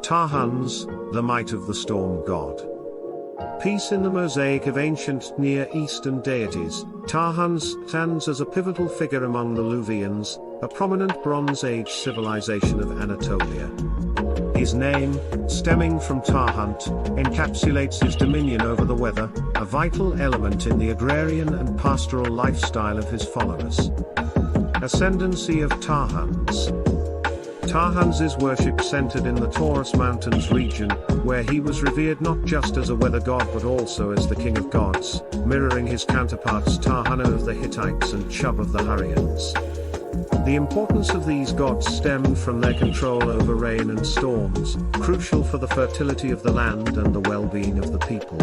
Tarḥunz, the might of the storm god. Peace in the mosaic of ancient Near Eastern deities, Tarḥunz stands as a pivotal figure among the Luwians, a prominent Bronze Age civilization of Anatolia. His name, stemming from Tarhunт, encapsulates his dominion over the weather, a vital element in the agrarian and pastoral lifestyle of his followers. Ascendancy of Tarḥunz. Tarḥunz's worship centered in the Taurus Mountains region, where he was revered not just as a weather god but also as the king of gods, mirroring his counterparts Tarhunna of the Hittites and Teshub of the Hurrians. The importance of these gods stemmed from their control over rain and storms, crucial for the fertility of the land and the well-being of the people.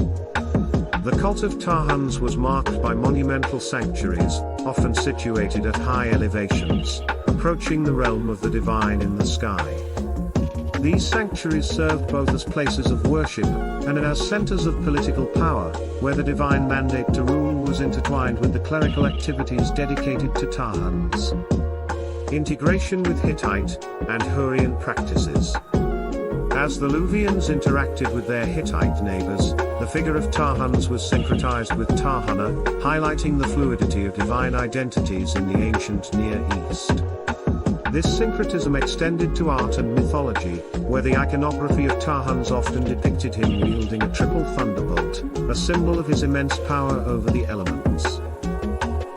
The cult of Tarhunz was marked by monumental sanctuaries, often situated at high elevations, approaching the realm of the divine in the sky. These sanctuaries served both as places of worship, and as centers of political power, where the divine mandate to rule was intertwined with the clerical activities dedicated to Tarhunz. Integration with Hittite and Hurrian practices. As the Luwians interacted with their Hittite neighbors, the figure of Tarhunz was syncretized with Tarhunna, highlighting the fluidity of divine identities in the ancient Near East. This syncretism extended to art and mythology, where the iconography of Tarhunz often depicted him wielding a triple thunderbolt, a symbol of his immense power over the elements.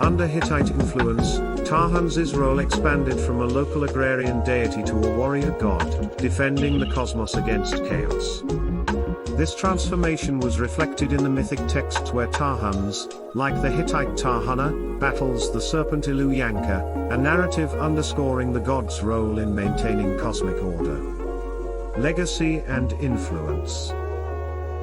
Under Hittite influence, Tarhunz's role expanded from a local agrarian deity to a warrior god, defending the cosmos against chaos. This transformation was reflected in the mythic texts where Tarhunz, like the Hittite Tarhunna, battles the serpent Luwianka, a narrative underscoring the god's role in maintaining cosmic order. Legacy and influence.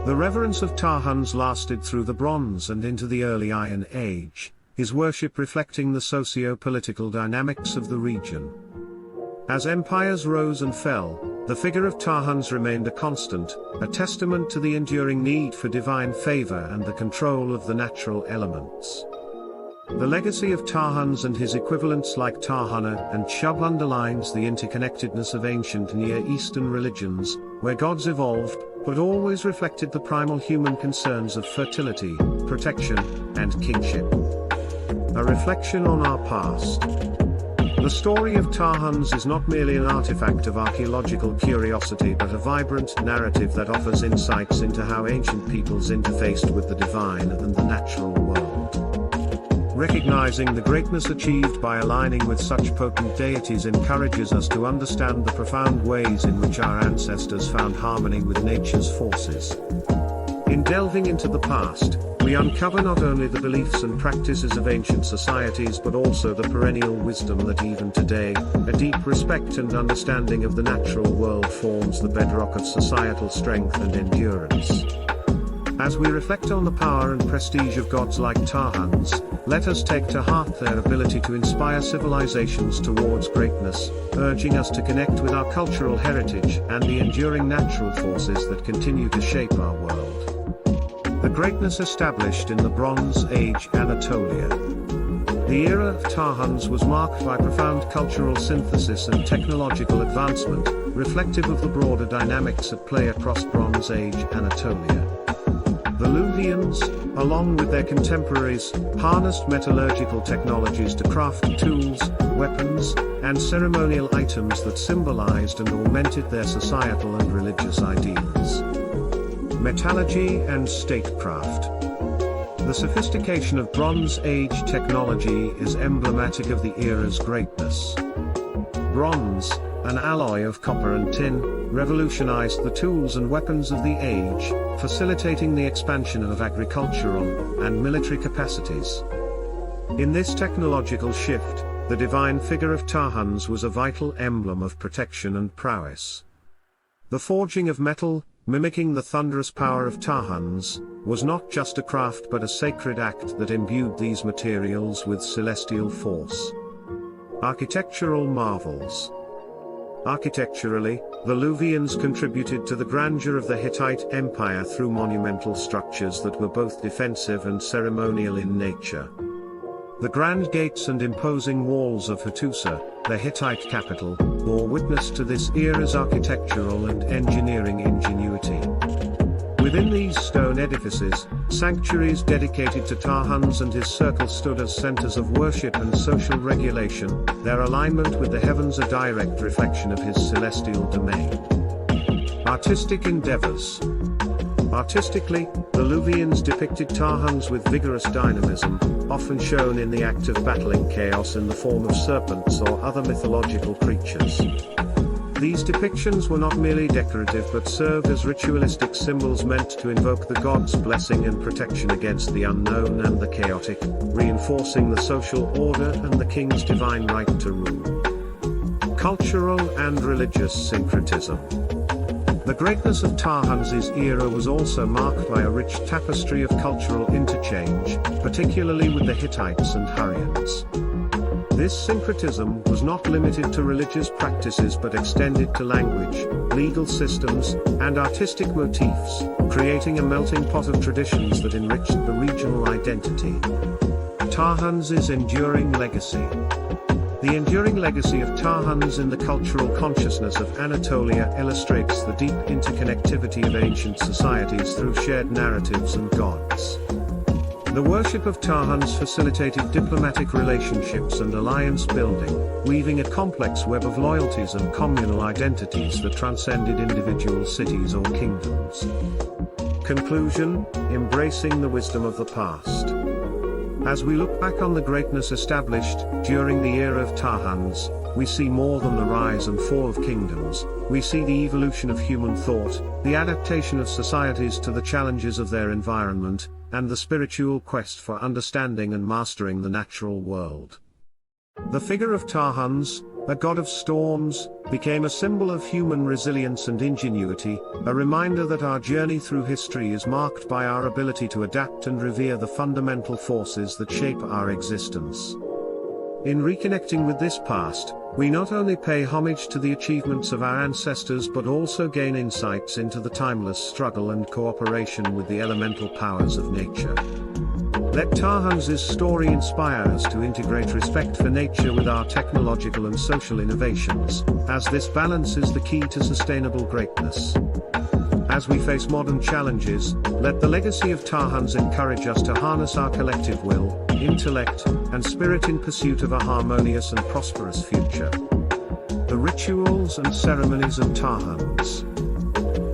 The reverence of Tarhunz lasted through the Bronze and into the early Iron Age, his worship reflecting the socio-political dynamics of the region. As empires rose and fell, the figure of Tarhunz remained a constant, a testament to the enduring need for divine favor and the control of the natural elements. The legacy of Tarhunz and his equivalents like Tarhunna and Teshub underlines the interconnectedness of ancient Near Eastern religions, where gods evolved, but always reflected the primal human concerns of fertility, protection, and kingship. A reflection on our past. The story of Tarhunz is not merely an artifact of archaeological curiosity but a vibrant narrative that offers insights into how ancient peoples interfaced with the divine and the natural world. Recognizing the greatness achieved by aligning with such potent deities encourages us to understand the profound ways in which our ancestors found harmony with nature's forces. In delving into the past, we uncover not only the beliefs and practices of ancient societies but also the perennial wisdom that even today, a deep respect and understanding of the natural world forms the bedrock of societal strength and endurance. As we reflect on the power and prestige of gods like Tarhunz, let us take to heart their ability to inspire civilizations towards greatness, urging us to connect with our cultural heritage and the enduring natural forces that continue to shape our world. The greatness established in the Bronze Age Anatolia. The era of Tarhunz was marked by profound cultural synthesis and technological advancement, reflective of the broader dynamics at play across Bronze Age Anatolia. The Luwians, along with their contemporaries, harnessed metallurgical technologies to craft tools, weapons, and ceremonial items that symbolized and augmented their societal and religious ideals. Metallurgy and statecraft. The sophistication of Bronze Age technology is emblematic of the era's greatness. Bronze, an alloy of copper and tin, revolutionized the tools and weapons of the age, facilitating the expansion of agricultural and military capacities. In this technological shift, the divine figure of Tarhunz was a vital emblem of protection and prowess. The forging of metal, mimicking the thunderous power of Tarhunz, was not just a craft but a sacred act that imbued these materials with celestial force. Architectural marvels. Architecturally, the Luwians contributed to the grandeur of the Hittite Empire through monumental structures that were both defensive and ceremonial in nature. The grand gates and imposing walls of Hattusa, the Hittite capital, bore witness to this era's architectural and engineering ingenuity. Within these stone edifices, sanctuaries dedicated to Tarhunz and his circle stood as centers of worship and social regulation, their alignment with the heavens a direct reflection of his celestial domain. Artistic endeavors. Artistically, the Luwians depicted Tarhunz with vigorous dynamism, often shown in the act of battling chaos in the form of serpents or other mythological creatures. These depictions were not merely decorative but served as ritualistic symbols meant to invoke the god's blessing and protection against the unknown and the chaotic, reinforcing the social order and the king's divine right to rule. Cultural and religious syncretism. The greatness of Tarhunz's era was also marked by a rich tapestry of cultural interchange, particularly with the Hittites and Hurrians. This syncretism was not limited to religious practices but extended to language, legal systems, and artistic motifs, creating a melting pot of traditions that enriched the regional identity. Tarhunz's enduring legacy. The enduring legacy of Tarhunz in the cultural consciousness of Anatolia illustrates the deep interconnectivity of ancient societies through shared narratives and gods. The worship of Tarhunz facilitated diplomatic relationships and alliance building, weaving a complex web of loyalties and communal identities that transcended individual cities or kingdoms. Conclusion: embracing the wisdom of the past. As we look back on the greatness established during the era of Tarhunz, we see more than the rise and fall of kingdoms. We see the evolution of human thought, the adaptation of societies to the challenges of their environment, and the spiritual quest for understanding and mastering the natural world. The figure of Tarhunz, a god of storms, became a symbol of human resilience and ingenuity, a reminder that our journey through history is marked by our ability to adapt and revere the fundamental forces that shape our existence. In reconnecting with this past, we not only pay homage to the achievements of our ancestors but also gain insights into the timeless struggle and cooperation with the elemental powers of nature. Let Tarhunz's story inspire us to integrate respect for nature with our technological and social innovations, as this balance is the key to sustainable greatness. As we face modern challenges, let the legacy of Tarhunz encourage us to harness our collective will, intellect, and spirit in pursuit of a harmonious and prosperous future. The rituals and ceremonies of Tarhunz.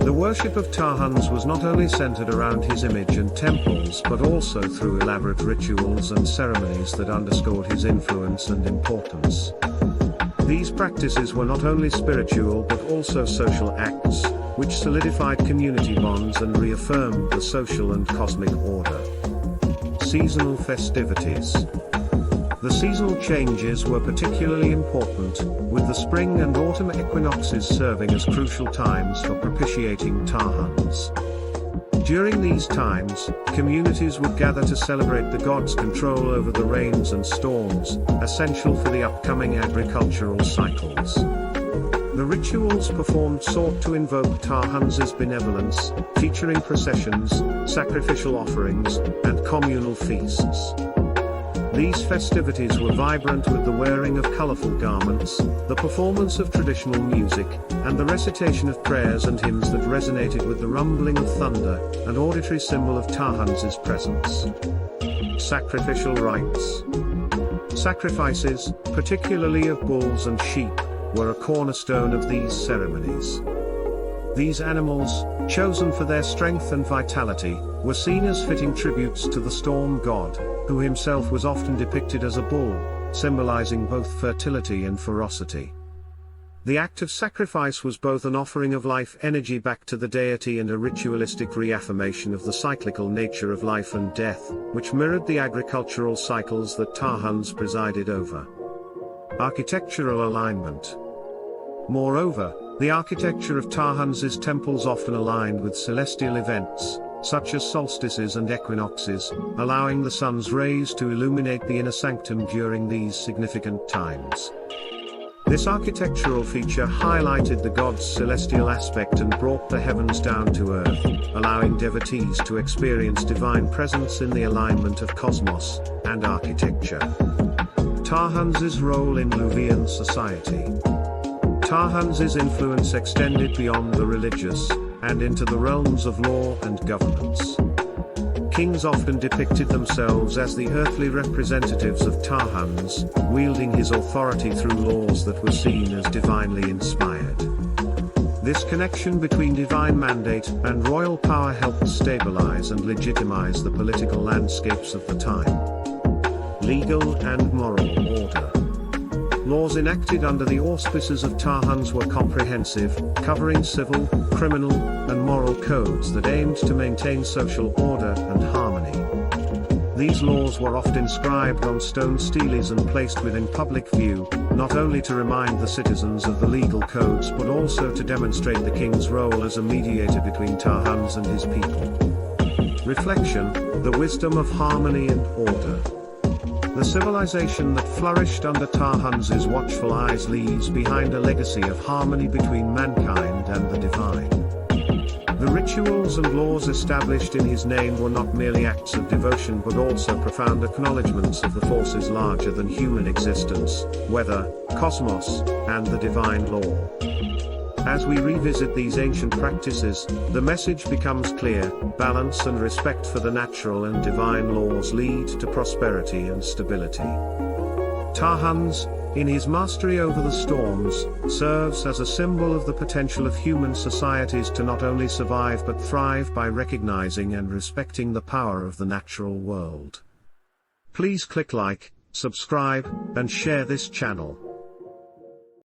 The worship of Tarhunz was not only centered around his image and temples but also through elaborate rituals and ceremonies that underscored his influence and importance. These practices were not only spiritual but also social acts, which solidified community bonds and reaffirmed the social and cosmic order. Seasonal festivities. The seasonal changes were particularly important, with the spring and autumn equinoxes serving as crucial times for propitiating Tarhunz. During these times, communities would gather to celebrate the god's control over the rains and storms, essential for the upcoming agricultural cycles. The rituals performed sought to invoke Tarhunz's benevolence, featuring processions, sacrificial offerings, and communal feasts. These festivities were vibrant with the wearing of colorful garments, the performance of traditional music, and the recitation of prayers and hymns that resonated with the rumbling of thunder, an auditory symbol of Tarhunz's presence. Sacrificial rites. Sacrifices, particularly of bulls and sheep, were a cornerstone of these ceremonies. These animals, chosen for their strength and vitality, were seen as fitting tributes to the storm god, who himself was often depicted as a bull, symbolizing both fertility and ferocity. The act of sacrifice was both an offering of life energy back to the deity and a ritualistic reaffirmation of the cyclical nature of life and death, which mirrored the agricultural cycles that Tarhunz presided over. Architectural alignment. Moreover, the architecture of Tarhunz's temples often aligned with celestial events, such as solstices and equinoxes, allowing the sun's rays to illuminate the inner sanctum during these significant times. This architectural feature highlighted the god's celestial aspect and brought the heavens down to earth, allowing devotees to experience divine presence in the alignment of cosmos and architecture. Tarhunz's role in Luwian society. Tarhunz's influence extended beyond the religious, and into the realms of law and governance. Kings often depicted themselves as the earthly representatives of Tarhunz, wielding his authority through laws that were seen as divinely inspired. This connection between divine mandate and royal power helped stabilize and legitimize the political landscapes of the time. Legal and moral order. Laws enacted under the auspices of Tarhunz were comprehensive, covering civil, criminal, and moral codes that aimed to maintain social order and harmony. These laws were often inscribed on stone steles and placed within public view, not only to remind the citizens of the legal codes but also to demonstrate the king's role as a mediator between Tarhunz and his people. Reflection: the wisdom of harmony and order. The civilization that flourished under Tarhunz's watchful eyes leaves behind a legacy of harmony between mankind and the divine. The rituals and laws established in his name were not merely acts of devotion but also profound acknowledgements of the forces larger than human existence, weather, cosmos, and the divine law. As we revisit these ancient practices, the message becomes clear: balance and respect for the natural and divine laws lead to prosperity and stability. Tarhunz, in his mastery over the storms, serves as a symbol of the potential of human societies to not only survive but thrive by recognizing and respecting the power of the natural world. Please click like, subscribe, and share this channel.